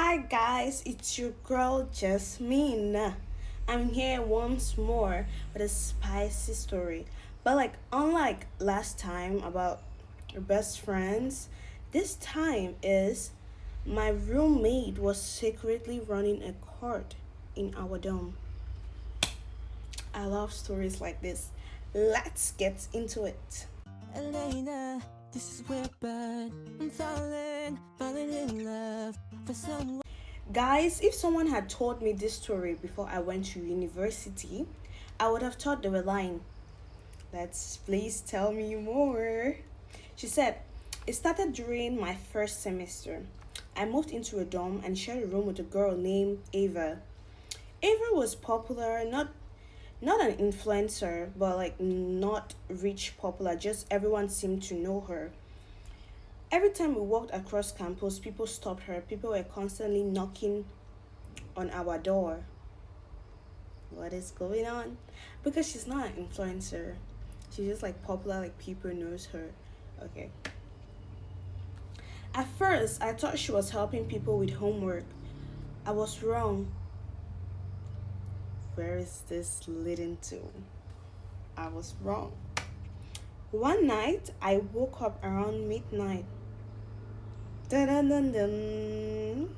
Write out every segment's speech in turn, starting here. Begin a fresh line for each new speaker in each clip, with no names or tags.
Hi guys, it's your girl Jasmine. I'm here once more with a spicy story. But unlike last time about our best friends, this time is my roommate was secretly running a court in our dorm. I love stories like this. Let's get into it.
Elena, this is where but I'm falling in love for someone.
Guys, if someone had told me this story before I went to university, I would have thought they were lying. Let's please tell me more. She said, it started during my first semester. I moved into a dorm and shared a room with a girl named Ava. Ava was popular, not an influencer, but not rich popular, just everyone seemed to know her. Every time we walked across campus, people stopped her. People were constantly knocking on our door. What is going on? Because she's not an influencer. She's just popular, people knows her. Okay. At first, I thought she was helping people with homework. I was wrong. Where is this leading to? I was wrong. One night, I woke up around midnight. Dun dun dun dun.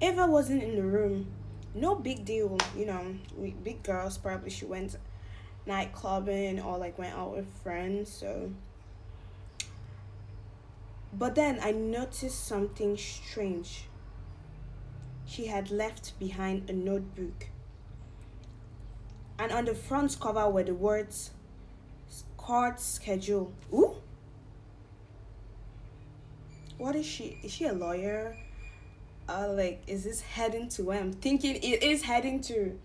Eva wasn't in the room. No big deal, we big girls probably she went night clubbing or went out with friends, so but then I noticed something strange. She had left behind a notebook. And on the front cover were the words court schedule. Ooh? What is she? Is she a lawyer? Is this heading to where I'm thinking it is heading to?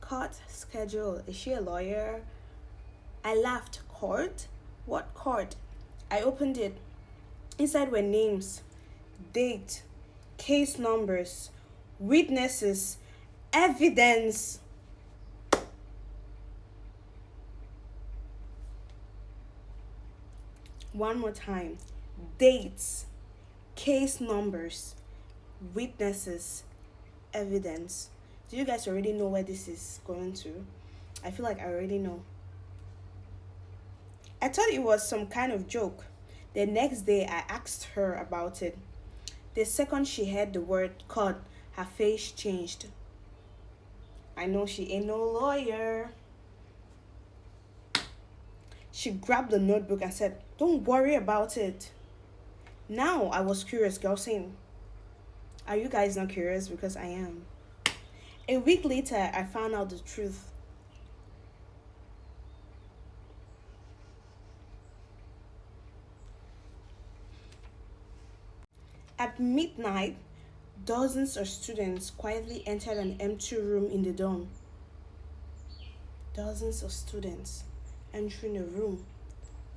Court schedule. Is she a lawyer? I laughed. Court? What court? I opened it. Inside were names, date, case numbers, witnesses, evidence. One more time. Dates, case numbers, witnesses, evidence. Do you guys already know where this is going to? I feel like I already know. I thought it was some kind of joke. The next day, I asked her about it. The second she heard the word court, her face changed. I know she ain't no lawyer. She grabbed the notebook and said, don't worry about it. Now I was curious, girl, saying, are you guys not curious? Because I am. A week later, I found out the truth. At midnight, dozens of students quietly entered an empty room in the dorm. Dozens of students entering a room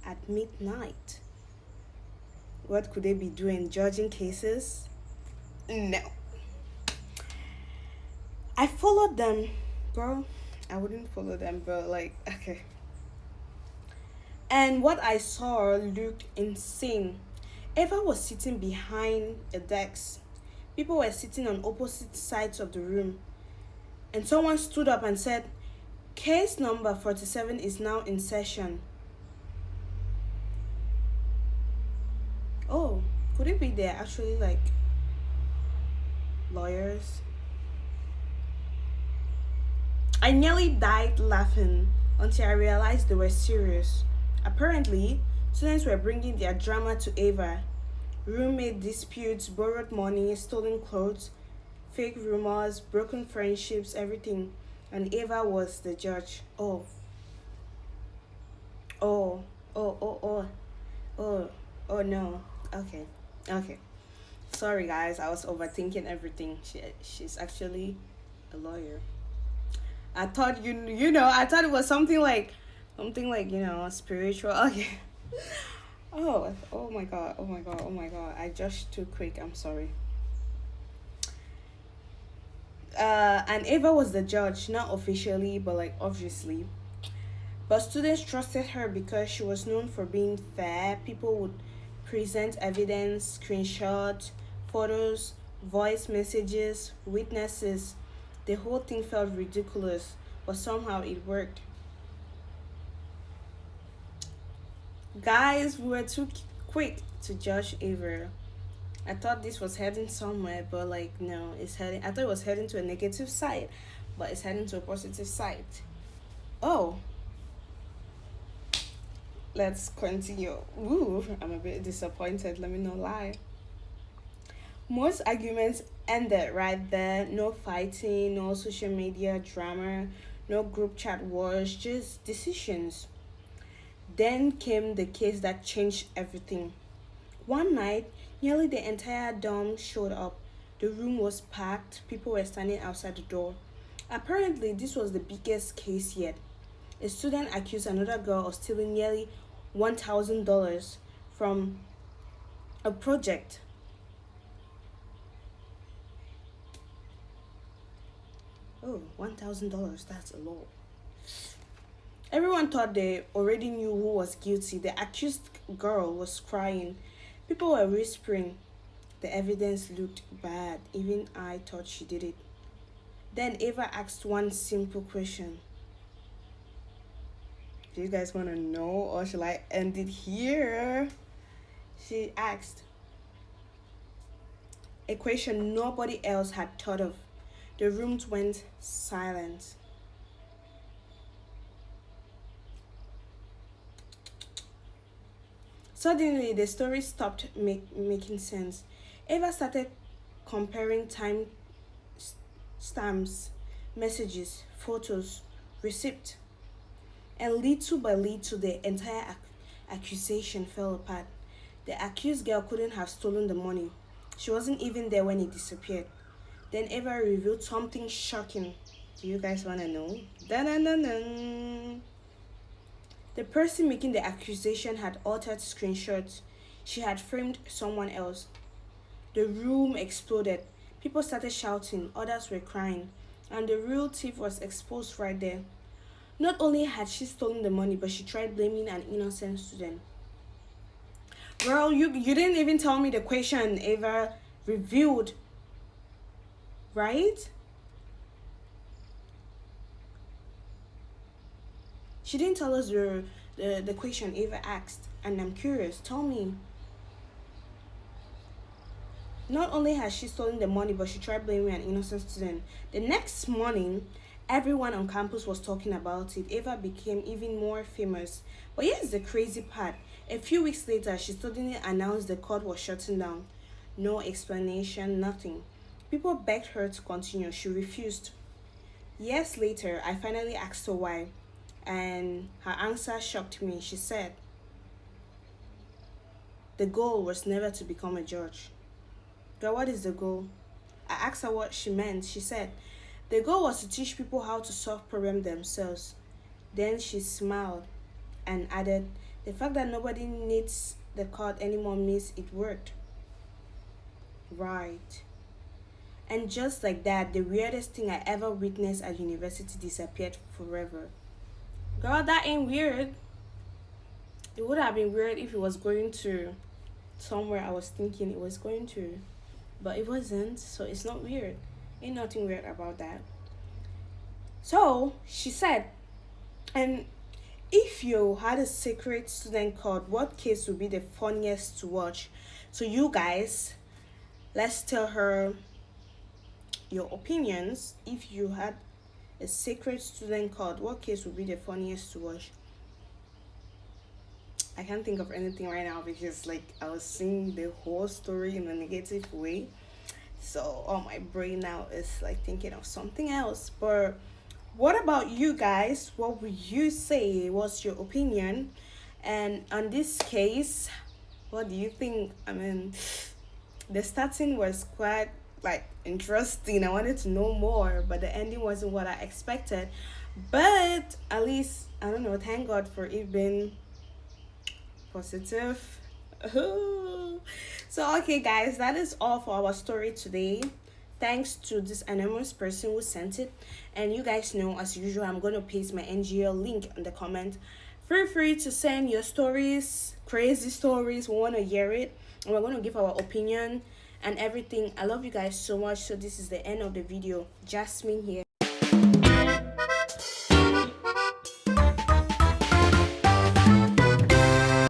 at midnight. What could they be doing? Judging cases? No. I followed them. Girl, I wouldn't follow them, but okay. And what I saw looked insane. Eva was sitting behind a desk. People were sitting on opposite sides of the room. And someone stood up and said, case number 47 is now in session. Oh, could it be they're actually lawyers? I nearly died laughing until I realized they were serious. Apparently, students were bringing their drama to Ava. Roommate disputes, borrowed money, stolen clothes, fake rumors, broken friendships, everything. And Ava was the judge. Oh, oh, oh, oh, oh, oh no. Okay, okay. Sorry guys, I was overthinking everything. She's actually a lawyer. I thought I thought it was something spiritual. Okay. Oh my god, oh my god, oh my god. I just too quick, I'm sorry. And Ava was the judge, not officially, but obviously. But students trusted her because she was known for being fair. People would present evidence, screenshots, photos, voice messages, witnesses. The whole thing felt ridiculous, but somehow it worked. Guys, we were too quick to judge Ava. I thought this was heading somewhere, but like no, it's heading. I thought it was heading to a negative side, but it's heading to a positive side. Oh, let's continue. Ooh, I'm a bit disappointed. Let me not lie. Most arguments ended right there. No fighting, no social media drama, no group chat wars, just decisions. Then came the case that changed everything. One night, nearly the entire dorm showed up. The room was packed, people were standing outside the door. Apparently, this was the biggest case yet. A student accused another girl of stealing nearly $1,000 from a project. Oh, $1,000, that's a lot. Everyone thought they already knew who was guilty. The accused girl was crying. People were whispering. The evidence looked bad. Even I thought she did it. Then Ava asked one simple question. Do you guys want to know, or shall I end it here? She asked a question nobody else had thought of. The rooms went silent. Suddenly, the story stopped making sense. Ava started comparing time stamps, messages, photos, receipt, and little by little, the entire accusation fell apart. The accused girl couldn't have stolen the money. She wasn't even there when it disappeared. Then Ava revealed something shocking. Do you guys want to know? Dun-dun-dun-dun. The person making the accusation had altered screenshots. She had framed someone else. The room exploded. People started shouting, others were crying, and the real thief was exposed right there. Not only had she stolen the money, but she tried blaming an innocent student. Girl, you didn't even tell me the question Ava revealed, right? She didn't tell us the question Ava asked, and I'm curious. Tell me. Not only has she stolen the money, but she tried blaming an innocent student. The next morning, everyone on campus was talking about it. Ava became even more famous. But here's the crazy part. A few weeks later, she suddenly announced the court was shutting down. No explanation, nothing. People begged her to continue. She refused. Years later, I finally asked her why, and her answer shocked me. She said, the goal was never to become a judge. Girl, what is the goal? I asked her what she meant. She said, the goal was to teach people how to solve problems themselves. Then she smiled and added, the fact that nobody needs the court anymore means it worked. Right. And just like that, the weirdest thing I ever witnessed at university disappeared forever. Girl, that ain't weird. It would have been weird if it was going to somewhere I was thinking it was going to. But it wasn't, so it's not weird. Ain't nothing weird about that. So, she said, and if you had a secret student code, what case would be the funniest to watch? So you guys, let's tell her your opinions. If you had a secret student code, what case would be the funniest to watch? I can't think of anything right now because like I was seeing the whole story in a negative way. So all my brain now is like thinking of something else. But what about you guys? What would you say? What's your opinion? And on this case, what do you think? I mean, the starting was quite like interesting. I wanted to know more, but the ending wasn't what I expected. But at least I don't know, thank God for it being positive. So okay guys, that is all for our story today. Thanks to this anonymous person who sent it. And you guys know, as usual, I'm going to paste my NGL link in the comment. Feel free to send your stories, crazy stories. We want to hear it. And we're going to give our opinion and everything. I love you guys so much. So this is the end of the video. Jasmine here.